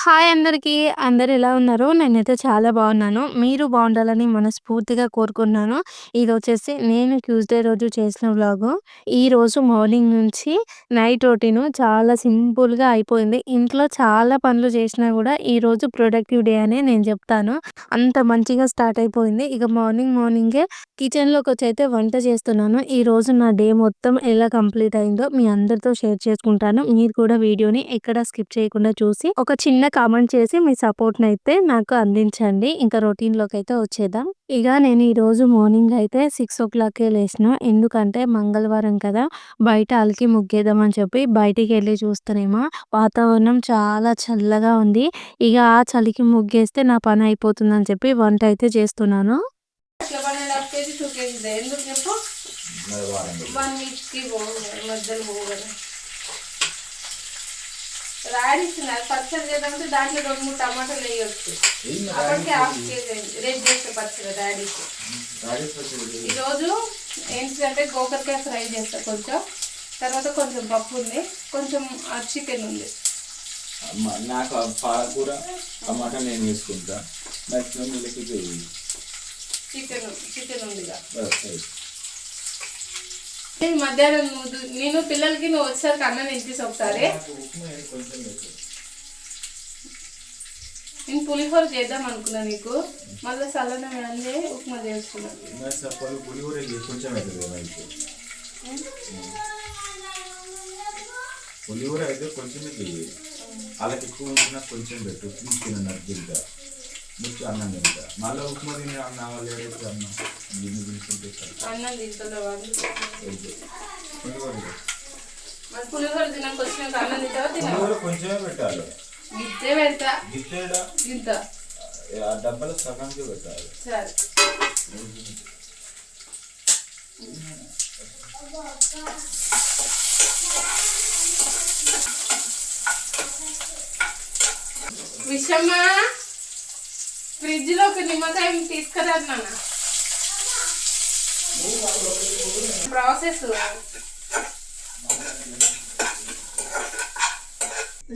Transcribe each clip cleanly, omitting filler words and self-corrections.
Hi అందరికీ. అందరూ ఎలా ఉన్నారు? నేనైతే చాలా బాగున్నాను. మీరు బాగుండాలని మనస్ఫూర్తిగా కోరుకుంటున్నాను. ఇదొచ్చేసి నేను ట్యూస్‌డే రోజు చేసిన వ్లాగు. ఈరోజు మార్నింగ్ నుంచి నైట్ రొటీను చాలా సింపుల్‌గా అయిపోయింది. ఇంట్లో చాలా పనులు చేసినా గూడా ఈరోజు ప్రొడక్టివ్ డే అనే నేను జెప్తాను. అంత మంచిగా స్టార్ట్ అయిపోయింది. ఇక మార్నింగే కిచెన్‌లోకొచ్చైతే వంట చేస్తున్నాను. ఈరోజు నా డే మొత్తం ఎలా కంప్లీట్ అయిందో మీ అందరితో షేర్ చేసుకుంటాను. మీరు కూడా వీడియోని ఎక్కడ స్కిప్ చేయకుండా చూసి ఒక చిన్న కామెంట్ చేసి మీ సపోర్ట్‌నైతే నాకు అందించండి. ఇంకా రొటీన్‌లోకైతే వచ్చేద్దాం. ఇక నేను ఈరోజు మార్నింగ్ అయితే 6:00కే లేసిన. ఎందుకంటే మంగళవారం కదా! బయట అలికి ముగ్గేద్దామని చెప్పి బయటికెళ్ళి చూస్తేనేమో వాతావరణం చాలా చల్లగా ఉంది. ఇక ఆ చలికి ముగ్గేస్తే నా పని అయిపోతుందని చెప్పి వంట అయితే చేస్తున్నాను. అట్లా 1 కేజీ 2 కేజీ ఎందుకు చెప్పు? 1 వీక్‌కి మధ్యలో పోవు కదా. రాడిస్తున్నా పచ్చడి చేద్దామంటే దాంట్లో 2-3 టమాటాలు వేయొచ్చు. అప్పటికే 1/2 కేజీ అయింది. రేపు చేస్తే పచ్చడి డాడీకి. ఈరోజు ఏంటంటే గోకరకాయ ఫ్రై చేస్తా కొంచెం, తర్వాత కొంచెం పప్పు ఉంది, కొంచెం చికెన్ ఉంది. నాకు పాలకూర టమాటా నేను వేసుకుంటా. చికెన్ ఉంది. మధ్యాహ్నం నేను పిల్లలకి నువ్వు వచ్చేసరికి అన్నం తినిపిసి ఒకసారి. నేను పులిహోర చేద్దాం అనుకున్నా నీకు, మళ్ళీ సల్లన వేయాలి ఉప్మా చేస్తున్నాను. పులిహోర అయితే కొంచెం వాళ్ళకి ఎక్కువ ఉంచినా కొంచెం పెట్టు, తిన్నట్టు తింటా, ముచ్చి అన్నం తింటా. మళ్ళీ ఉప్మా తినే అన్న వాళ్ళు ఏదైతే అన్నం గిన్నె తీసుకుంటే అన్నం పులిహోర తినకు వచ్చినాక అన్నం తింటావా? కొంచెమే పెట్టాలి. గిట్టే పెడతా, గిట్టేడా గింత ఆ డబ్బాలో సగంకి పెట్టాలి. సరే. విషమ్మ ఫ్రిడ్జ్ లో ఒక నిమ్మకాయ తీసుకురా నాన్న. ప్రాసెస్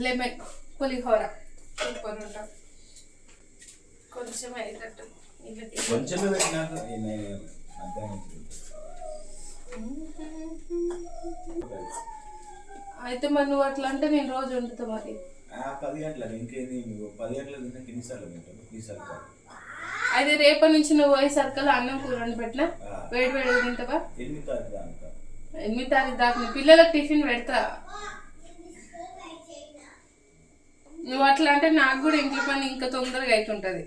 లెమన్ పులిహోర సూపర్ ఉంటాం. కొంచెం అయ్యేటట్టు కొంచెమే పెట్టినాక అయితే మరి నువ్వు అట్లా అంటే నేను రోజు వండుతా. మరి 10 గంటలకు ఇంకేంది, 10 గంటలకు తిన్నా ఎన్నిసార్లు తింటాను ఈసారి. అయితే రేపటి నుంచి నువ్వు పోయే సర్కల్ అన్నం కూర వండి పెట్టినా వేడి వేడి తింటావా? 8 తారీఖు దాకా. 8 తారీఖు దాకా పిల్లలకు టిఫిన్ పెడతా. నువ్వు అట్లా అంటే నాకు కూడా ఇంట్లో పని ఇంకా తొందరగా అవుతుంటది.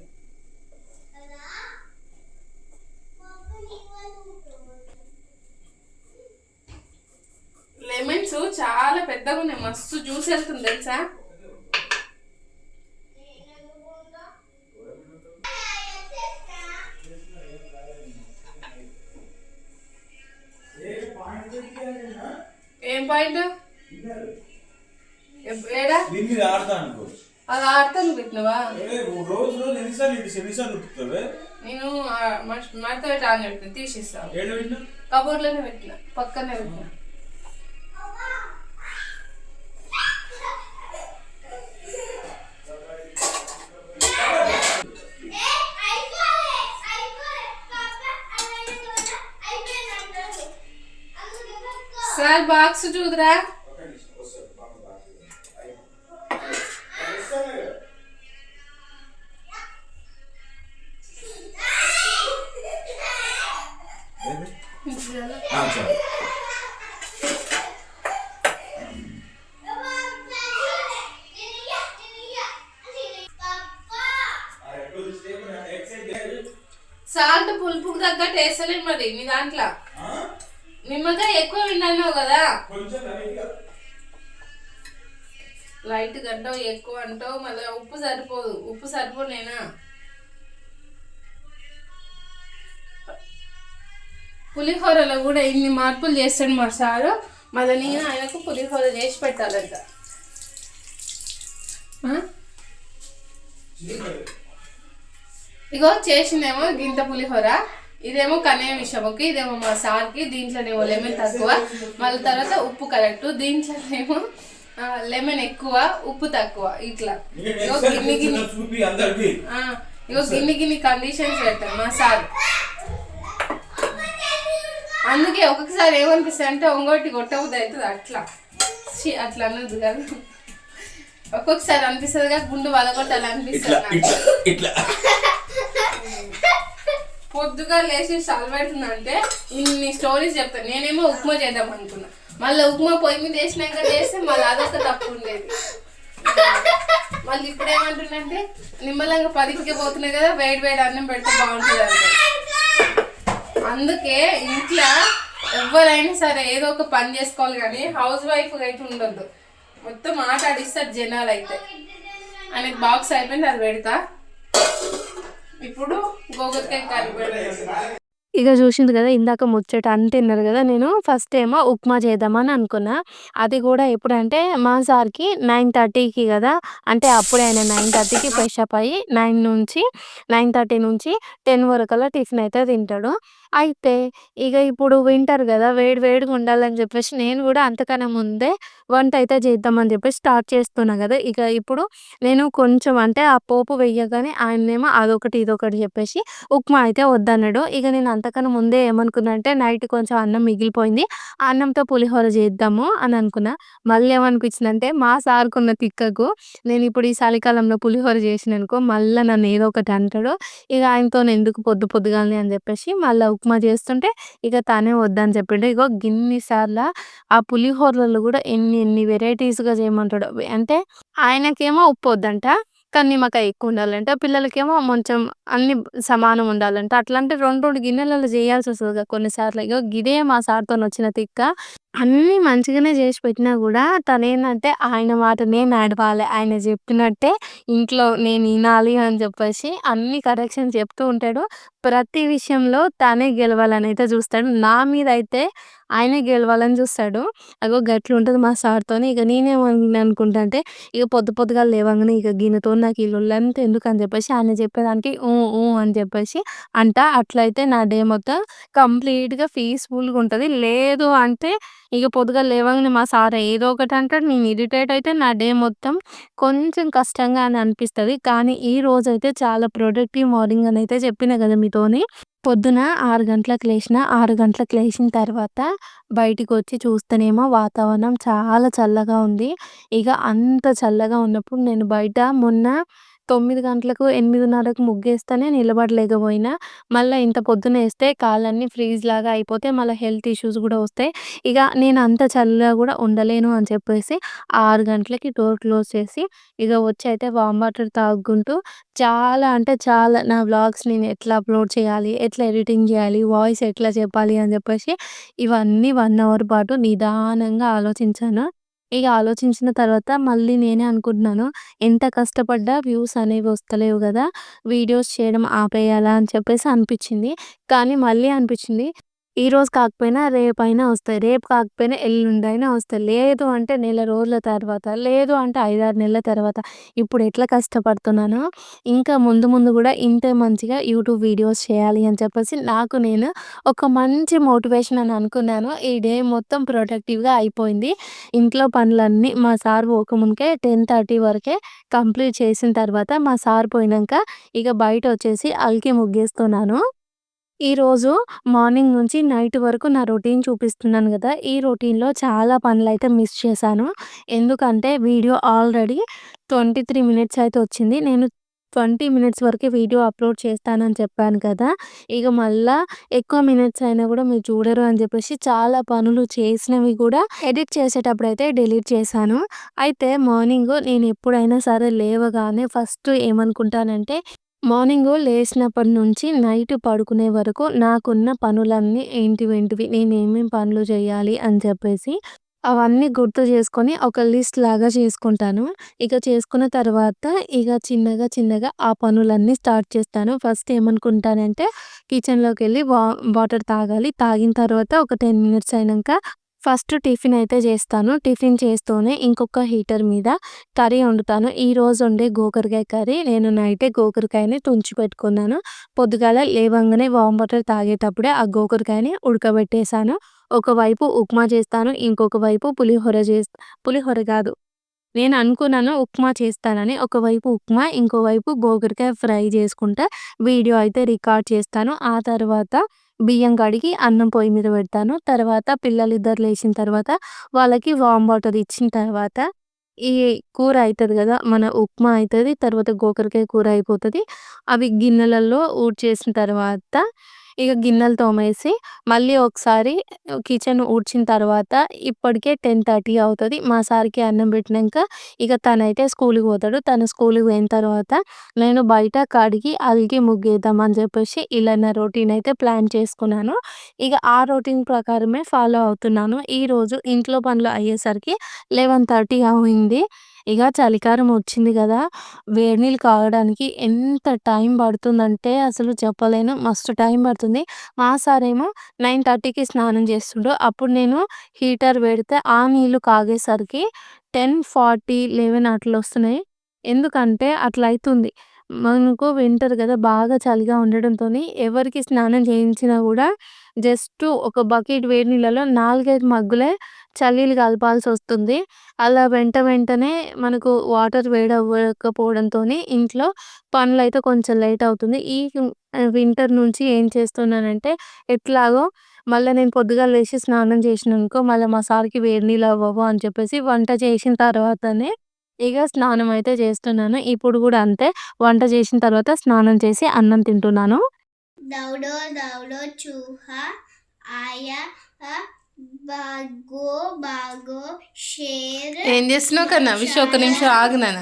లెమన్స్ చాలా పెద్దగా ఉన్నాయి, మస్తు జ్యూస్ వెళ్తుంది తెలుసా. ఏం పాయింట్? ఏడా అది ఆడతాను పెట్టినవా? నేను మడత పెట్టి ఆన్ పెట్టిన తీసిస్తాను. కబోర్డ్లోనే పెట్టిన, పక్కనే పెట్టిన. సార్ బాక్స్ చూదురా. సాల్ట్ పులుపుకు తగ్గట్టు వేస్తలేదు మరి నీ దాంట్లో. నిమ్మకాయ ఎక్కువ విన్నావు కదా, లైట్ గంటావు ఎక్కువ అంటావు, మళ్ళీ ఉప్పు సరిపోదు. ఉప్పు సరిపోనేనా? పులిహోరలో కూడా ఇన్ని మార్పులు చేస్తాడు మా సారు. మళ్ళీ నేను ఆయనకు పులిహోర చేసి పెట్టాలంట. ఇగో చేసిందేమో గింత పులిహోర, ఇదేమో కనయ్య విషముకి, ఇదేమో మా సార్కి. దీంట్లోనేమో లెమన్ తక్కువ, మళ్ళీ తర్వాత ఉప్పు కరెక్ట్. దీంట్లోనేమో లెమన్ ఎక్కువ, ఉప్పు తక్కువ, ఇట్లా నేను ఇగో ఎక్సెల్ గిన్ని గిన్ని చేసిన చూపి అందరికి ఇగో గిన్ని గిన్ని కండిషన్స్ పెడతారు మా సార్. అందుకే ఒక్కొక్కసారి ఏమనిపిస్తుంది అంటే ఒంగోటి కొట్టబుద్ధి అవుతుంది. అట్లా అట్లా అన్నది కదా, ఒక్కొక్కసారి అనిపిస్తుంది గుండు వలగొట్టాలి ఇట్లా అనిపిస్తుంది. ఇట్లా ఇట్లా పొద్దుగా లేచి చల్లబెడుతుందంటే ఇన్ని స్టోరీస్ చెప్తాను. నేనేమో ఉప్మా చేద్దాం అనుకున్నా, మళ్ళీ ఉప్మా పొయ్యి మీద వేసినాక చేస్తే మళ్ళీ అదొక తప్పు ఉండేది. మళ్ళీ ఇప్పుడు ఏమంటుందంటే నిమ్మలంగా 10కి పోతున్నాయి కదా, వేడి వేడి అన్నం పెడితే బాగుంటుంది అంటే. అందుకే ఇంట్లో ఎవరైనా సరే ఏదో ఒక పని చేసుకోవాలి, కానీ హౌస్ వైఫ్ అయితే ఉండొద్దు. మొత్తం ఆడిస్తారు జనాలు అయితే. ఆయనకి బాక్స్ అయిపోయింది, అది పెడతా. ఇప్పుడు గోగరికాయ కర్రీ పెడతా. ఇక చూసింది కదా ఇందాక ముచ్చట అంత తిన్నారు కదా, నేను ఫస్ట్ ఏమో ఉప్మా చేద్దామని అనుకున్నా. అది కూడా ఎప్పుడంటే మా సార్కి 9:30కి కదా, అంటే అప్పుడే ఆయన 9:30కి ఫ్రెష్ అప్ అయ్యి 9:30 నుంచి 10 వరకల్లా టిఫిన్ అయితే తింటాడు. అయితే ఇక ఇప్పుడు వింటర్ కదా, వేడి వేడిగా ఉండాలని చెప్పేసి నేను కూడా అంతకన్నా ముందే వంట అయితే చేద్దామని చెప్పేసి స్టార్ట్ చేస్తున్నా కదా. ఇక ఇప్పుడు నేను కొంచెం అంటే ఆ పోపు వెయ్యగానే ఆయనేమో అదొకటి ఇదొకటి చెప్పేసి ఉప్మా అయితే వద్దన్నాడు. ఇక నేను అంతకన్నా ముందే ఏమనుకున్నా అంటే నైట్ కొంచెం అన్నం మిగిలిపోయింది, ఆ అన్నంతో పులిహోర చేద్దాము అని అనుకున్నా. మళ్ళీ ఏమనిపించిందంటే మా సార్కున్న తిక్కకు నేను ఇప్పుడు ఈ చలికాలంలో పులిహోర చేసిననుకో మళ్ళీ నన్ను ఏదో ఒకటి అంటాడు. ఇక ఆయనతో ఎందుకు పొద్దు పొద్దుగాలని అని చెప్పేసి మళ్ళీ ఉప్మా చేస్తుంటే ఇక తనే వద్దని చెప్పిండు. ఇగో గిన్ని సార్ల ఆ పులిహోరలలో కూడా ఎన్ని ఎన్ని వెరైటీస్గా చేయమంటాడు. అంటే ఆయనకేమో ఉప్పు వద్దంట, కానీ నిమ్మకాయ ఎక్కువ ఉండాలంట. పిల్లలకేమో కొంచెం అన్ని సమానం ఉండాలంట. అట్లా అంటే 2 గిన్నెలలో చేయాల్సి వస్తదిగా కొన్నిసార్లు. ఇగో గిదే మా సార్‌తోనొచ్చిన తిక్క. అన్నీ మంచిగానే చేసి పెట్టినా కూడా తనేందంటే ఆయన మాటనే నడవాలి, ఆయన చెప్పినట్టే ఇంట్లో నేను ఇనాలి అని చెప్పేసి అన్ని కరెక్షన్స్ చెప్తూ ఉంటాడు. ప్రతి విషయంలో తనే గెలవాలనైతే చూస్తాడు. నా మీదయితే ఆయనే గెలవాలని చూస్తాడు. అగో గట్లుంటది మా సార్‌తోని. ఇక నేనేమనుకుంటా అంటే ఇక పొద్దుగాల లేవంగానే ఇక గీనతోని నాకు ఈ లొల్లంతా ఎందుకని చెప్పేసి ఆయన చెప్పేదానికి అని చెప్పేసి అంటా. అట్లయితే నా డే మొత్తం కంప్లీట్‌గా పీస్‌ఫుల్‌గా ఉంటది. లేదు అంటే ఇక పొద్దుగాల లేవంగానే మా సార్ ఏదో ఒకటి అంటాడు. నేను ఇరిటేట్ అయితే నా డే మొత్తం కొంచెం కష్టంగా అని అనిపిస్తది. కానీ ఈ రోజైతే చాలా ప్రొడక్టివ్ మార్నింగ్ అనైతే చెప్పినా కదా మీతోని. పొద్దున 6 గంటలకు లేచిన. 6 గంటలకు లేచిన తర్వాత బయటికొచ్చి చూస్తేనేమో వాతావరణం చాలా చల్లగా ఉంది. ఇగ అంత చల్లగా ఉన్నప్పుడు నేను బయట మొన్న 9 గంటలకు, 8:30కు ముగ్గేస్తేనే నిలబడలేకపోయినా. మళ్ళా ఇంత పొద్దున ఏస్తే కాళ్ళన్నీ ఫ్రీజ్‌లాగా అయిపోతే మళ్ళా హెల్త్ ఇష్యూస్ గూడా వస్తాయి. ఇగ నేను అంత చల్లగా గూడా ఉండలేను అని చెప్పేసి 6 గంటలకి డోర్ క్లోజ్ చేసి ఇగ వచ్చి అయితే వామ్ వాటర్ తాగుకుంటూ చాలా అంటే చాలా నా వ్లాగ్స్ నేను ఎట్లా అప్‌లోడ్ చేయాలి, ఎట్లా ఎడిటింగ్ జేయాలి, వాయిస్ ఎట్లా చెప్పాలి అని జెప్పేసి ఇవన్నీ 1 అవర్ పాటు నిదానంగా ఆలోచించాను. ఇగ ఆలోచించిన తర్వాత మళ్ళీ నేనే అనుకుంటున్నాను, ఎంత కష్టపడ్డా వ్యూస్ అనేవి వస్తలేవు గదా, వీడియోస్ చేయడం ఆపేయాలా అని చెప్పేసి అనిపిచ్చింది. కానీ మళ్ళీ అనిపిచ్చింది, ఈరోజు కాకపోయినా రేపైనా వస్తాయి. రేపు కాకపోయినా ఎల్లుండైనా వస్తాయి. లేదు అంటే నెల రోజుల తర్వాత, లేదు అంటే 5, 6 నెలల తర్వాత. ఇప్పుడు ఎట్లా కష్టపడుతున్నానో ఇంకా ముందు ముందు గూడా ఇంతే మంచిగా యూట్యూబ్ వీడియోస్ చేయాలి అని చెప్పేసి నాకు నేను ఒక మంచి మోటివేషన్ అని అనుకున్నాను. ఈ డే మొత్తం ప్రొడక్టివ్‌గా అయిపోయింది. ఇంట్లో పనులన్నీ మా సార్ పోకముందుకే 10:30 వరకే కంప్లీట్ చేసిన తర్వాత మా సార్ పోయినంక ఇక బయటొచ్చేసి అలికి ముగ్గేస్తున్నాను. ఈరోజు మార్నింగ్ నుంచి నైట్ వరకు నా రొటీన్ చూపిస్తున్నాను గదా, ఈ రొటీన్‌లో చాలా పనులైతే మిస్ చేశాను. ఎందుకంటే వీడియో ఆల్రెడీ 23 మినిట్స్ అయితే వచ్చింది. నేను 20 మినిట్స్ వరకే వీడియో అప్‌లోడ్ చేస్తానని చెప్పాను కదా. ఇగ మళ్ళా ఎక్కువ మినిట్స్ అయినా గూడా మీరు చూడరు అని జెప్పేసి చాలా పనులు చేసినవి గూడా ఎడిట్ చేసేటప్పుడైతే డిలీట్ చేశాను. అయితే మార్నింగు నేను ఎప్పుడైనా సరే లేవగానే ఫస్ట్ ఏమనుకుంటానంటే మార్నింగు లేసినప్పటి నుంచి నైట్ పడుకునే వరకు నాకున్న పనులన్నీ ఏంటివేంటివి, నేనేమేం పనులు చేయాలి అని చెప్పేసి అవన్నీ గుర్తు చేసుకొని ఒక లిస్ట్ లాగా చేసుకుంటాను. ఇక చేసుకున్న తర్వాత ఇగ చిన్నగా చిన్నగా ఆ పనులన్నీ స్టార్ట్ చేస్తాను. ఫస్ట్ ఏమనుకుంటానంటే కిచెన్‌లోకెళ్ళి వాటర్ తాగాలి. తాగిన తర్వాత ఒక 10 మినిట్స్ అయినంక ఫస్ట్ టిఫిన్ అయితే చేస్తాను. టిఫిన్ చేస్తూనే ఇంకొక హీటర్ మీద కర్రీ వండుతాను. ఈరోజు వండే గోకరకాయ కర్రీ నేను నైటే గోకరకాయని తుంచి పెట్టుకున్నాను. పొద్దుగాల లేవంగానే వామ్ వాటర్ తాగేటప్పుడే ఆ గోకరకాయని ఉడకబెట్టేసాను. ఒకవైపు ఉప్మా చేస్తాను. ఇంకొక వైపు పులిహోర కాదు. నేను అనుకున్నాను ఉప్మా చేస్తానని. ఒకవైపు ఉప్మా, ఇంకోవైపు గోకరకాయ ఫ్రై చేసుకుంటా వీడియో అయితే రికార్డ్ చేస్తాను. ఆ తర్వాత బియ్యం కడిగి అన్నం పొయ్యి మీద పెడతాను. తర్వాత పిల్లలిద్దరు లేచిన తర్వాత వాళ్ళకి వామ్ వాటర్ ఇచ్చిన తర్వాత ఈ కూర అయితది గదా! మన ఉప్మా అయితది. తర్వాత గోకరకాయ కూర అయిపోతది. అవి గిన్నెలలో ఊడ్చేసిన తర్వాత ఇగ గిన్నెలు తోమేసి మళ్ళీ ఒకసారి కిచెన్ ఊడ్చిన తర్వాత ఇప్పటికే 10:30 అవుతది. మా సార్‌కి అన్నం పెట్టినంక ఇక తనైతే స్కూలుకి పోతాడు. తను స్కూలుకి పోయిన తర్వాత నేను బయట కడిగి, అలికి ముగ్గేద్దామని చెప్పేసి ఇలా నా రొటీన్ అయితే ప్లాన్ చేసుకున్నాను. ఇక ఆ రొటీన్ ప్రకారమే ఫాలో అవుతున్నాను. ఈరోజు ఇంట్లో పనులు అయ్యేసరికి 11:30 అయింది. ఇగ చలికాలం వచ్చింది గదా! వేడి నీళ్ళు కాగడానికి ఎంత టైం పడుతుందంటే అసలు చెప్పలేను. మస్తు టైం పడుతుంది. మా సారేమో 9:30కి స్నానం చేస్తుండు. అప్పుడు నేను హీటర్ పెడితే ఆ నీళ్ళు కాగేసరికి 10:40, 11 అట్లొస్తున్నాయి. ఎందుకంటే అట్లయితుంది. మనకు వింటర్ గదా! బాగా చలిగా ఉండడంతోని ఎవరికి స్నానం చేయించినా గూడా జస్ట్ ఒక బకెట్ వేడి నీళ్ళలో 4, 5 మగ్గులే చల్లీలు కలపాల్సొస్తుంది. అలా వెంటనే మనకు వాటర్ వేడవ్వకపోవడంతోని ఇంట్లో పనులైతే కొంచెం లేట్ అవుతుంది. ఈ వింటర్ నుంచి ఏం చేస్తున్నానంటే ఎట్లాగో మళ్ళా నేను పొద్దుగాల లేసి స్నానం చేసినాననుకో మళ్ళా మా సార్‌కి వేడి నీళ్ళు అవ్వవు అని చెప్పేసి వంట చేసిన తర్వాతనే ఇగ స్నానం అయితే చేస్తున్నాను. ఇప్పుడు గూడా అంతే. వంట చేసిన తర్వాత స్నానం చేసి అన్నం తింటున్నాను. दौड़ो दौड़ो चूहा आया भागो भागो शेर ఏం చేస్తున్నావు కన్నా విష్ ఒక నిమిషం ఆగు నాన్న.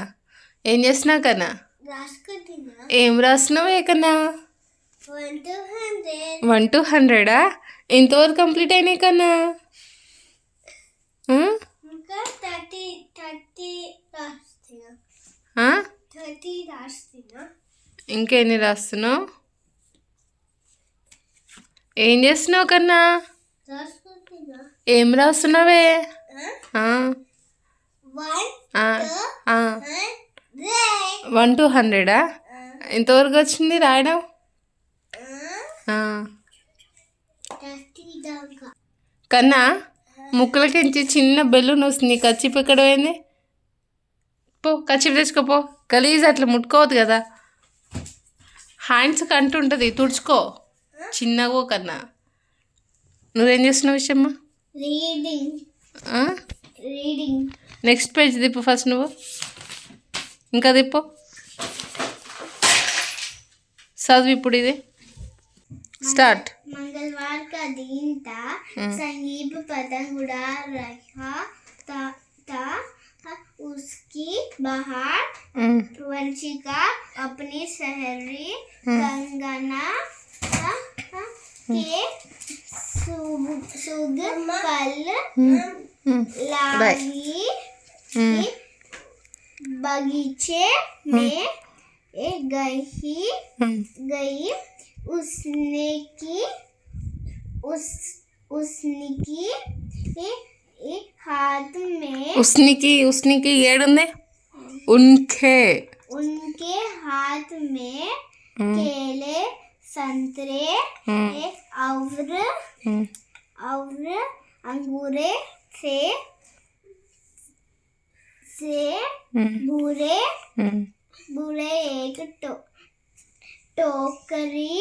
ఏం చేస్తున్నావు కన్నా? రాసుకుంటున్నా ఏం రాస్తున్నావు కన్నా? 1 to 100 1 to 100 ఎంతవరకు కంప్లీట్ అయినాయి కన్నా? ఇంకా 30 రాస్తున్నా ఆ? 30 రాస్తున్నా ఇంకెన్ని రాస్తున్నావు? ఏం చేస్తున్నావు కన్నా? రాసుకుంటున్నా ఏం రాస్తున్నావే? ఆ, 1 ఆ, to ఆ. 100 1 to 100 ఎంతవరకు వచ్చింది రాయడం? ఆ. 30 దాకా కన్నా ముక్కలకించి చిన్న బెలూన్ వస్తుంది. కచ్చిప్ ఎక్కడ పోయింది? పో కచ్చిప్ తెచ్చుకోపో. గలీజ్ అట్లా ముట్టుకోవద్దు కదా. హ్యాండ్స్ కంటుంటుంది తుడుచుకో. చిన్నగో కన్నా. నువ్వేం చేస్తున్నావు విషయమ్మా? రీడింగ్ నెక్స్ట్ పేజ్ తిప్పు ఫస్ట్ నువ్వు. ఇంకా తిప్పు. చదువు ఇప్పుడు ఇది. స్టార్ట్. मंगलवार का दिन था. संगीत पतंगुड़ा रहा था. उसकी बाहर वंशिका अपनी सहेली कंगना के सुग फल लाई बगीचे में गई. उसकी हाथ में ఉస్నికి ఏడుంది? ఉన్కే. उनके हाथ में केले संतरे और अंगूरे से बुरे एक टोकरी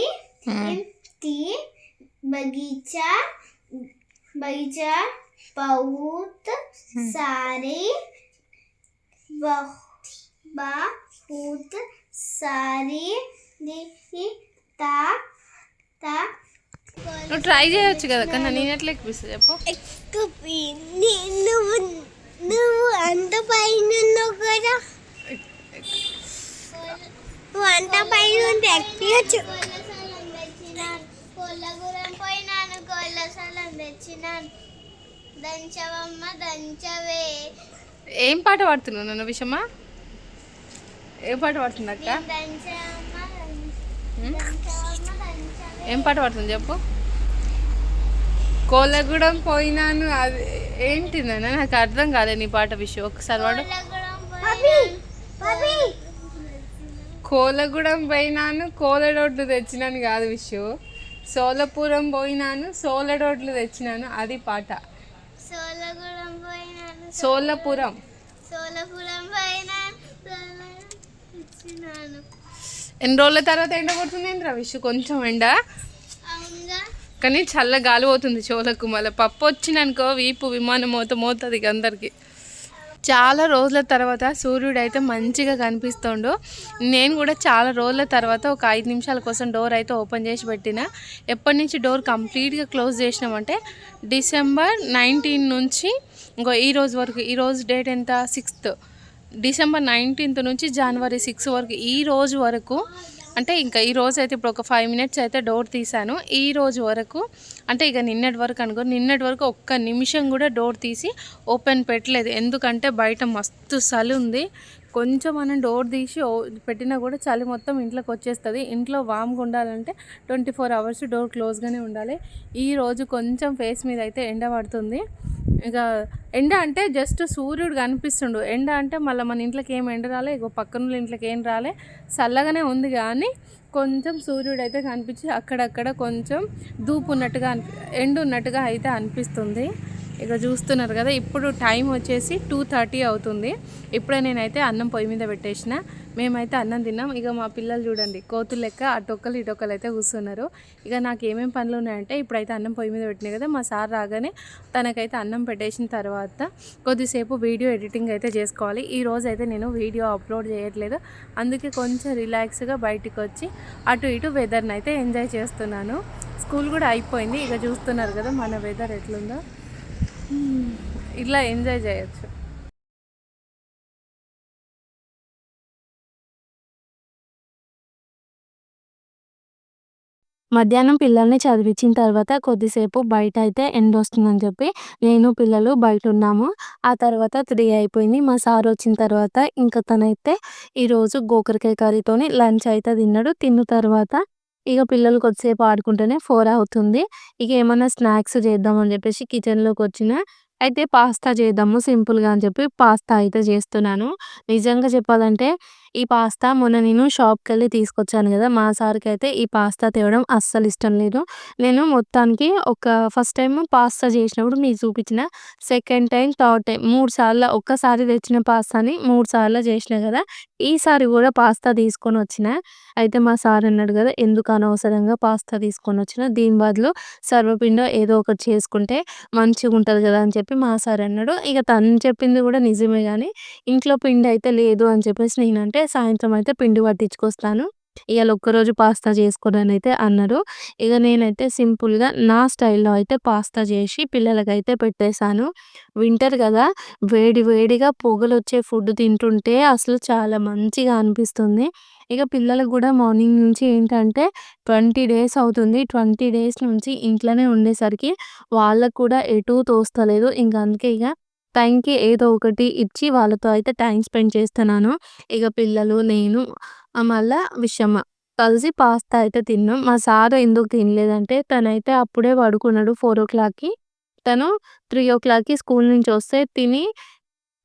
थी. बगीचा बहुत सारी था. నువ్వు ట్రై చేయొచ్చు కదా కన్నా. నేను ఎట్లా ఎక్కిపిస్తా చెప్పు. నువ్వు అంత పైన ఉన్నావు కదా. నువ్వు అంత పైన ఉంటే ఎక్కియచ్చు. కొల్లగురం పోయినాను కొల్లసలం తెచ్చినాను. దంచవమ్మ దంచవే. ఏం పాట పాడుతున్నావు నన్ను విషయమ్మా? ఏం పాట పాడుతుంది అక్క? దంచవమ్మ ఏం పాట పాడుతుంది చెప్పు. కోలగూడెం పోయినాను అది ఏంటిదన్న నాకు అర్థం కాలేదు నీ పాట విషయం ఒకసారి వాడు. కోలగూడెం పోయినాను కోలడోడ్లు తెచ్చినాను కాదు విషయం. సోలపురం పోయినాను సోలడోడ్లు తెచ్చినాను అది పాట. సోలపురం పోయినాను సోలపురం సోలపురం పోయినాను తెచ్చినాను. ఎన్ని రోజుల తర్వాత ఎండ కొడుతుంది ఏంద్రా విషు కొంచెం ఎండ అవునుగా కానీ చల్ల గాలి పోతుంది చెవులకు. మళ్ళీ పప్పు వచ్చిందనుకో వీపు విమానం మోతుంది ఇక అందరికి. చాలా రోజుల తర్వాత సూర్యుడు అయితే మంచిగా కనిపిస్తుండు. నేను కూడా చాలా రోజుల తర్వాత ఒక 5 నిమిషాల కోసం డోర్ అయితే ఓపెన్ చేసి పెట్టిన. ఎప్పటి నుంచి డోర్ కంప్లీట్గా క్లోజ్ చేసినామంటే డిసెంబర్ 19 నుంచి ఇంకో ఈ రోజు వరకు. ఈరోజు డేట్ ఎంత 6th డిసెంబర్ 19th నుంచి జనవరి 6 వరకు ఈ రోజు వరకు అంటే ఇంకా ఈ రోజు అయితే ఇప్పుడు ఒక 5 minutes అయితే డోర్ తీసాను. ఈ రోజు వరకు అంటే ఇక నిన్నటి వరకు అనుకో, నిన్నటి వరకు ఒక్క నిమిషం కూడా డోర్ తీసి ఓపెన్ పెట్టలేదు. ఎందుకంటే బయట మస్తు చలి ఉంది. కొంచెం మనం డోర్ తీసి పెట్టినా కూడా చలి మొత్తం ఇంట్లోకి వచ్చేస్తుంది. ఇంట్లో వామ్గా ఉండాలంటే 24 hours డోర్ క్లోజ్గానే ఉండాలి. ఈరోజు కొంచెం ఫేస్ మీద అయితే ఎండ పడుతుంది. ఇక ఎండ అంటే జస్ట్ సూర్యుడు కనిపిస్తుండు. ఎండ అంటే మళ్ళీ మన ఇంట్లోకి ఏం ఎండ రాలే, ఇక పక్కన ఇంట్లోకి ఏం రాలే, చల్లగానే ఉంది. కానీ కొంచెం సూర్యుడు అయితే కనిపించి అక్కడక్కడ కొంచెం ధూపు ఉన్నట్టుగా ఎండ ఉన్నట్టుగా అయితే అనిపిస్తుంది. ఇక చూస్తున్నారు కదా, ఇప్పుడు టైం వచ్చేసి 2:30 అవుతుంది. ఇప్పుడే నేనైతే అన్నం పొయ్యి మీద పెట్టేసిన. మేమైతే అన్నం తిన్నాం. ఇక మా పిల్లలు చూడండి కోతులు లెక్క అటొక్కలు ఇటొక్కలు అయితే కూర్చున్నారు. ఇక నాకు ఏమేమి పనులు ఉన్నాయంటే ఇప్పుడైతే అన్నం పొయ్యి మీద పెట్టినాయి కదా, మా సార్ రాగానే తనకైతే అన్నం పెట్టేసిన తర్వాత కొద్దిసేపు వీడియో ఎడిటింగ్ అయితే చేసుకోవాలి. ఈరోజు అయితే నేను వీడియో అప్లోడ్ చేయట్లేదు. అందుకే కొంచెం రిలాక్స్గా బయటికి వచ్చి అటు ఇటు వెదర్ని అయితే ఎంజాయ్ చేస్తున్నాను. స్కూల్ కూడా అయిపోయింది. ఇక చూస్తున్నారు కదా మన వెదర్ ఎట్లుందో, ఇట్లా ఎంజాయ్ చేయొచ్చు. మధ్యాహ్నం పిల్లల్ని చదివించిన తర్వాత కొద్దిసేపు బయట అయితే ఎండ వస్తుందని చెప్పి నేను పిల్లలు బయట ఉన్నాము. ఆ తర్వాత 3 అయిపోయింది. మా సార్ వచ్చిన తర్వాత ఇంకా తనైతే ఈరోజు గోకరకాయ కర్రీతోని లంచ్ అయితే తిన్నాడు. తిన్న తర్వాత ఇక పిల్లలు కొద్దిసేపు ఆడుకుంటేనే 4 అవుతుంది. ఇక ఏమన్నా స్నాక్స్ చేద్దామని చెప్పేసి కిచెన్లోకి వచ్చిన. అయితే పాస్తా చేద్దాము సింపుల్గా అని చెప్పి పాస్తా అయితే చేస్తున్నాను. నిజంగా చెప్పాలంటే ఈ పాస్తా మొన్న నేను షాప్‌కెళ్ళి తీసుకొచ్చాను గదా! మా సార్‌కి అయితే ఈ పాస్తా తేవడం అస్సలు ఇష్టం లేదు. నేను మొత్తానికి ఫస్ట్ టైమ్ పాస్తా చేసినప్పుడు మీకు చూపించిన. సెకండ్ టైమ్, థర్డ్ టైమ్ 3 సార్లు ఒక్కసారి తెచ్చిన పాస్తాని 3 సార్లు చేసినా గదా! ఈసారి గూడా పాస్తా తీసుకొనొచ్చిన. అయితే మా సార్ అన్నాడు గదా! ఎందుకు అనవసరంగా పాస్తా తీసుకొనొచ్చినా, దీని బదులు సర్వపిండో ఏదో ఒకటి చేసుకుంటే మంచిగుంటది గదా! అని చెప్పి మా సార్ అన్నాడు. ఇక తను చెప్పింది గూడా నిజమే గానీ, ఇంట్లో పిండి అయితే లేదు అని చెప్పేసి నేనంటే సాయంత్రం అయితే పిండి పట్టించుకొస్తాను. ఇయాల ఒక్కరోజు పాస్తా చేసుకోనని అయితే అన్నారు. ఇక నేనైతే సింపుల్‌గా నా స్టైల్‌లో అయితే పాస్తా చేసి పిల్లలకైతే పెట్టేశాను. వింటర్ గదా! వేడి వేడిగా పొగలొచ్చే ఫుడ్ తింటుంటే అసలు చాలా మంచిగా అనిపిస్తుంది. ఇక పిల్లలకు గూడా మార్నింగ్ నుంచి ఏంటంటే 20 డేస్ అవుతుంది. 20 డేస్ నుంచి ఇంట్లోనే ఉండేసరికి వాళ్ళకి కూడా ఎటూ తోస్తలేదు. ఇంక అందుకే ఇక టైంకి ఏదో ఒకటి ఇచ్చి వాళ్ళతో అయితే టైమ్ స్పెండ్ చేస్తున్నాను. ఇక పిల్లలు, నేను మళ్ళా విషమ కలిసి పాస్తా అయితే తిన్నాం. మా సార్ ఎందుకు తినలేదంటే తనైతే అప్పుడే పడుకున్నాడు 4:00కి. తను 3:00కి స్కూల్ నుంచి వస్తే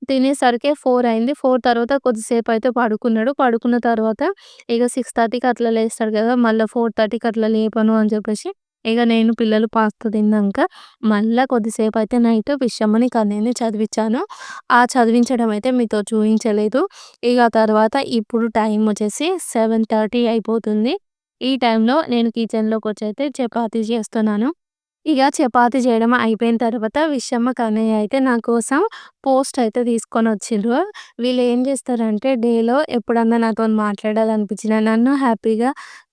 తినేసరికే 4 అయింది. 4 తర్వాత కొద్దిసేపు అయితే పడుకున్నాడు. పడుకున్న తర్వాత ఇక 6:30కి అట్లా లేస్తాడు కదా! మళ్ళా 4:30కి అట్లా లేపను అని చెప్పేసి ఇక నేను పిల్లలు పాస్తా తిన్నాక మళ్ళా కొద్దిసేపు అయితే నైట్ విషమ్మని కన్నయ్యని చదివించాను. ఆ చదివించడం అయితే మీతో చూయించలేదు. ఇక తర్వాత ఇప్పుడు టైం వచ్చేసి 7:30 అయిపోతుంది. ఈ టైంలో నేను కిచెన్‌లోకొచ్చి అయితే చపాతీ చేస్తున్నాను. ఇక చపాతీ చేయడం అయిపోయిన తర్వాత విషమ్మ, కన్నయ్య అయితే నా కోసం పోస్ట్ అయితే తీసుకొనొచ్చిండ్రు. వీళ్ళేం చేస్తారంటే డేలో ఎప్పుడన్నా నాతోని మాట్లాడాలనిపించినా, నన్ను హ్యాపీగా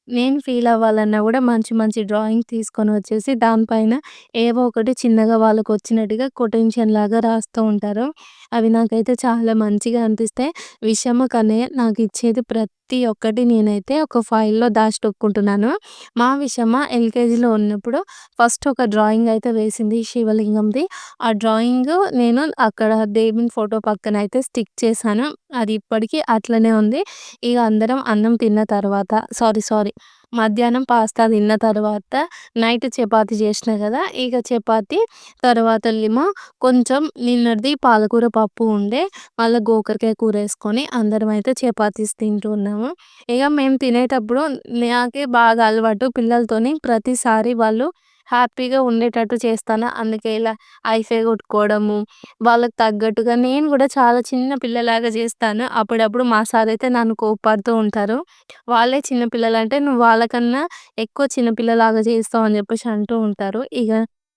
నేను ఫీల్ అవ్వాలన్నా కూడా మంచి మంచి డ్రాయింగ్ తీసుకొనొచ్చేసి దానిపైన ఏవో ఒకటి చిన్నగా వాళ్ళకొచ్చినట్టుగా కొటేషన్‌లాగా రాస్తూ ఉంటారు. అవి నాకైతే చాలా మంచిగా అనిపిస్తాయి. విషమ్మ, కన్నయ్య నాకిచ్చేది ప్రతి ఒక్కటి నేనైతే ఒక ఫైల్‌లో దాచిపెట్టుకుంటున్నాను. మా విషమ్మ ఎల్‌కేజీలో ఉన్నప్పుడు ఫస్ట్ ఒక డ్రాయింగ్ అయితే వేసింది శివలింగంది. ఆ డ్రాయింగ్ నేను అక్కడ దేవుని ఫోటో పక్కన అయితే స్టిక్ చేశాను. అది ఇప్పటికి అట్లనే ఉంది. ఇక అందరం అన్నం తిన్న తర్వాత సారీ మధ్యాహ్నం పాస్తా తిన్న తర్వాత నైట్ చపాతీ చేసినా కదా! ఇక చపాతీ తర్వాత ఏమో కొంచెం నిన్నటిది పాలకూర పప్పు ఉండే, మళ్ళా గోకరకాయ కూరేసుకొని అందరమైతే చపాతీస్ తింటూ ఉన్నాము. ఇక మేము తినేటప్పుడు నాకే బాగా అలవాటు పిల్లలతోని ప్రతిసారి వాళ్ళు హ్యాపీగా ఉండేటట్టు చేస్తాను. అందుకే ఇలా ఐఫై కొట్టుకోవడము, వాళ్ళకి తగ్గట్టుగా నేను గూడా చాలా చిన్న పిల్లలాగా చేస్తాను. అప్పుడప్పుడు మా సారయితే నన్ను కోప్పడుతూ ఉంటారు. వాళ్ళే చిన్న పిల్లలంటే, "నువ్వు వాళ్ళకన్నా ఎక్కువ చిన్న పిల్లలాగా చేస్తావు" అని చెప్పేసి అంటూ ఉంటారు. ఇగ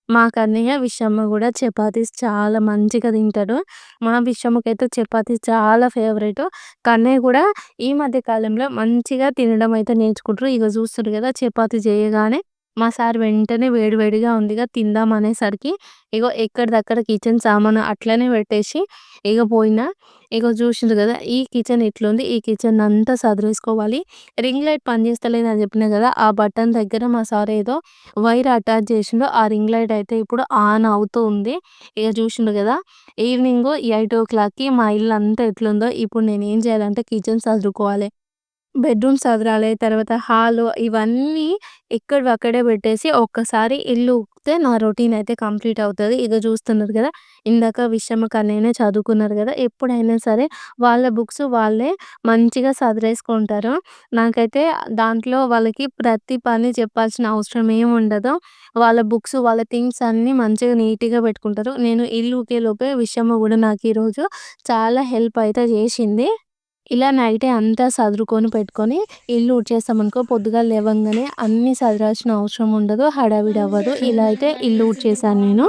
మా కన్నయ్య, విషమ్మ గూడా చపాతీస్ చాలా మంచిగా తింటాడు. మా విషమ్మకైతే చపాతీస్ చాలా ఫేవరెటు. కన్నయ్య గూడా ఈ మధ్య కాలంలో మంచిగా తినడం అయితే నేర్చుకుంటుర్రు. ఇగ చూస్తుర్రు గదా! చపాతీ చేయగానే మా సార్ వెంటనే వేడి వేడిగా ఉందిగా తిందాం అనేసరికి ఇగో ఎక్కడిదక్కడ కిచెన్ సామాను అట్లనే పెట్టేసి ఇగ పోయినా. ఇగో చూషిండ్రు గదా! ఈ కిచెన్ ఇట్లుంది. ఈ కిచెన్నంతా సదిరేసుకోవాలి. రింగ్ లైట్ పనిచేస్తలేదని చెప్పినా గదా! ఆ బటన్ దగ్గర మా సార్ ఏదో వైర్ అటాచ్ చేసిండు. ఆ రింగ్ లైట్ అయితే ఇప్పుడు ఆన్ అవుతూ ఉంది. ఇగ చూషిండ్రు గదా! ఈవినింగు 8:00కి మా ఇల్లంతా ఎట్లుందో ఇప్పుడు నేనేం చేయాలంటే కిచెన్ సదురుకోవాలి. బెడ్‌రూమ్ సదరాలి. తర్వాత హాలు ఇవన్నీ ఎక్కడివక్కడే పెట్టేసి ఒక్కసారి ఇల్లు ఊకితే నా రొటీన్ అయితే కంప్లీట్ అవుతది. ఇగ చూస్తున్నారు గదా! ఇందాక విషమ కన్నయ్యనే చదువుకున్నారు గదా! ఎప్పుడైనా సరే వాళ్ళ బుక్స్ వాళ్ళే మంచిగా సదిరేసుకుంటారు. నాకైతే దాంట్లో వాళ్ళకి ప్రతి పని చెప్పాల్సిన అవసరం ఏముండదు. వాళ్ళ బుక్స్, వాళ్ళ థింగ్స్ అన్నీ మంచిగా నీట్‌గా పెట్టుకుంటారు. నేను ఇల్లు ఊకేలోపే విషమ గూడా నాకు ఈరోజు చాలా హెల్ప్ అయితే చేషింది. ఇలా నైటే అంతా సదురుకొని పెట్టుకొని ఇల్లు ఊడ్చేసామనుకో పొద్దుగాల లేవంగానే అన్నీ సదరాల్సిన అవసరం ఉండదు. హడావిడి అవ్వదు. ఇలా అయితే ఇల్లు ఊడ్చేశాను నేను.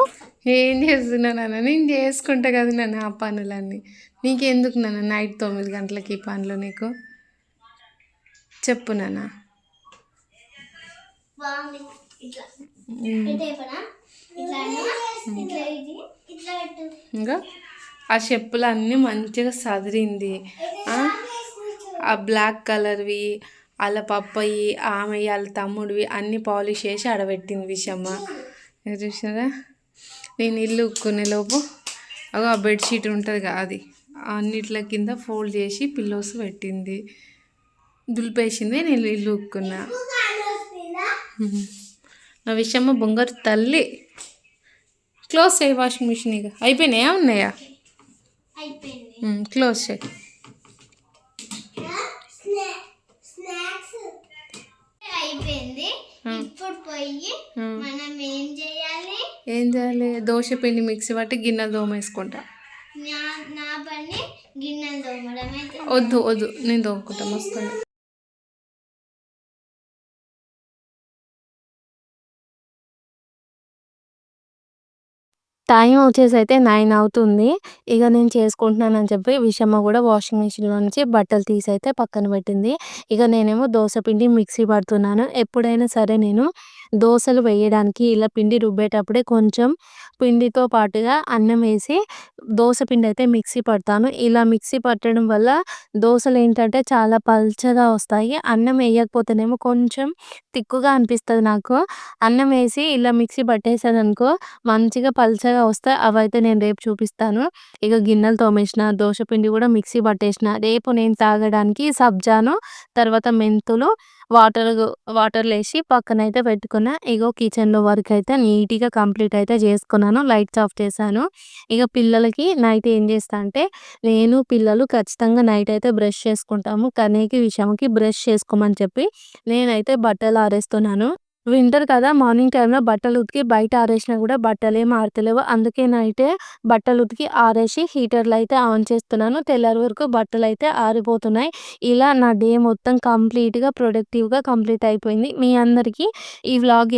ఏం చేస్తున్నావు నాన్న? నేను చేసుకుంటా కదా నాన్న ఆ పనులన్నీ. నీకెందుకు నాన్న నైట్ 9 గంటలకి ఈ పనులు నీకు? చెప్పు నాన్న. బాగుంది. ఇట్లా పెట్టేయనా? ఇట్లా ఇట్లా ఇది ఇట్లా పెట్టు. ఇంకా ఆ చెప్పులు అన్నీ మంచిగా సదిరింది. ఆ బ్లాక్ కలర్వి వాళ్ళ పప్పయి ఆమె వాళ్ళ తమ్ముడివి అన్నీ పాలిష్ చేసి ఆడబెట్టింది విషమ్మ. చూసారా? నేను ఇల్లు ఉక్కునే లోపు అగో ఆ బెడ్షీట్ ఉంటుంది కదా అది అన్నిట్ల కింద ఫోల్డ్ చేసి పిల్లోస్ పెట్టింది, దులిపేసింది. నేను ఇల్లు ఉక్కున్నా. నా విషయమ్మ బొంగారు తల్లి. క్లోజ్ చేయి వాషింగ్ మిషన్. ఇక అయిపోయినాయా ఉన్నాయా? క్లోజ్ చేయి. స్నాక్స్ అయిపోయింది. ఇప్పుడు పోయి మనం ఏం చేయాలి? దోశ పిండి మిక్సీ పట్టి గిన్నెలు తోమేసుకుంటా. నా పని గిన్నెలు తోమడం అయితే. వద్దు నేను తోముకుంటా వస్తాను. టైం వచ్చేసైతే 9 అవుతుంది. ఇగ నేను చేసుకుంటున్నానని చెప్పి విషమ్మ గూడా వాషింగ్ మిషన్‌లో నుంచి బట్టలు తీసైతే పక్కన పెట్టింది. ఇగ నేనేమో దోస పిండి మిక్సీ పడుతున్నాను. ఎప్పుడైనా సరే నేను దోసలు వేయడానికి ఇలా పిండి రుబ్బేటప్పుడే కొంచెం పిండితో పాటుగా అన్నం వేసి దోస పిండయితే మిక్సీ పడతాను. ఇలా మిక్సీ పట్టడం వల్ల దోసలేంటంటే చాలా పల్చగా వస్తాయి. అన్నం ఎయ్యకపోతేనేమో కొంచెం తిక్కుగా అనిపిస్తది నాకు. అన్నం వేసి ఇలా మిక్సీ పట్టేసాననుకో మంచిగా పల్చగా వస్తాయి. అవైతే నేను రేపు చూపిస్తాను. ఇగ గిన్నెలు తోమేసిన, దోస పిండి గూడా మిక్సీ పట్టేసిన. రేపు నేను తాగడానికి సబ్జాను, తర్వాత మెంతులు వాటర్‌లో ఏసి పక్కనైతే పెట్టుకున్నా. ఇగో కిచెన్‌లో వర్క్ అయితే నీట్‌గా కంప్లీట్ అయితే చేసుకున్నాను. లైట్స్ ఆఫ్ చేశాను. ఇగ పిల్లలకి నైట్ ఏం చేస్తా అంటే నేను, పిల్లలు ఖచ్చితంగా నైట్ అయితే బ్రష్ చేసుకుంటాము. కన్నయ్యకి, విషమ్‌కి బ్రష్ చేసుకోమని చెప్పి నేనైతే బట్టలు ఆరేస్తున్నాను. వింటర్ కదా! మార్నింగ్ టైమ్‌లో బట్టలు ఉతికి బయట ఆరేసినా గూడా బట్టలేమి ఆరతలేవు. అందుకే నైటే బట్టలు ఉతికి ఆరేసి హీటర్‌లో అయితే ఆన్ చేస్తున్నాను. తెల్లారి వరకు బట్టలైతే ఆరిపోతున్నాయి. ఇలా నా డే మొత్తం కంప్లీట్‌గా ప్రొడక్టివ్‌గా కంప్లీట్ అయిపోయింది. మీ అందరికీ ఈ వ్లాగ్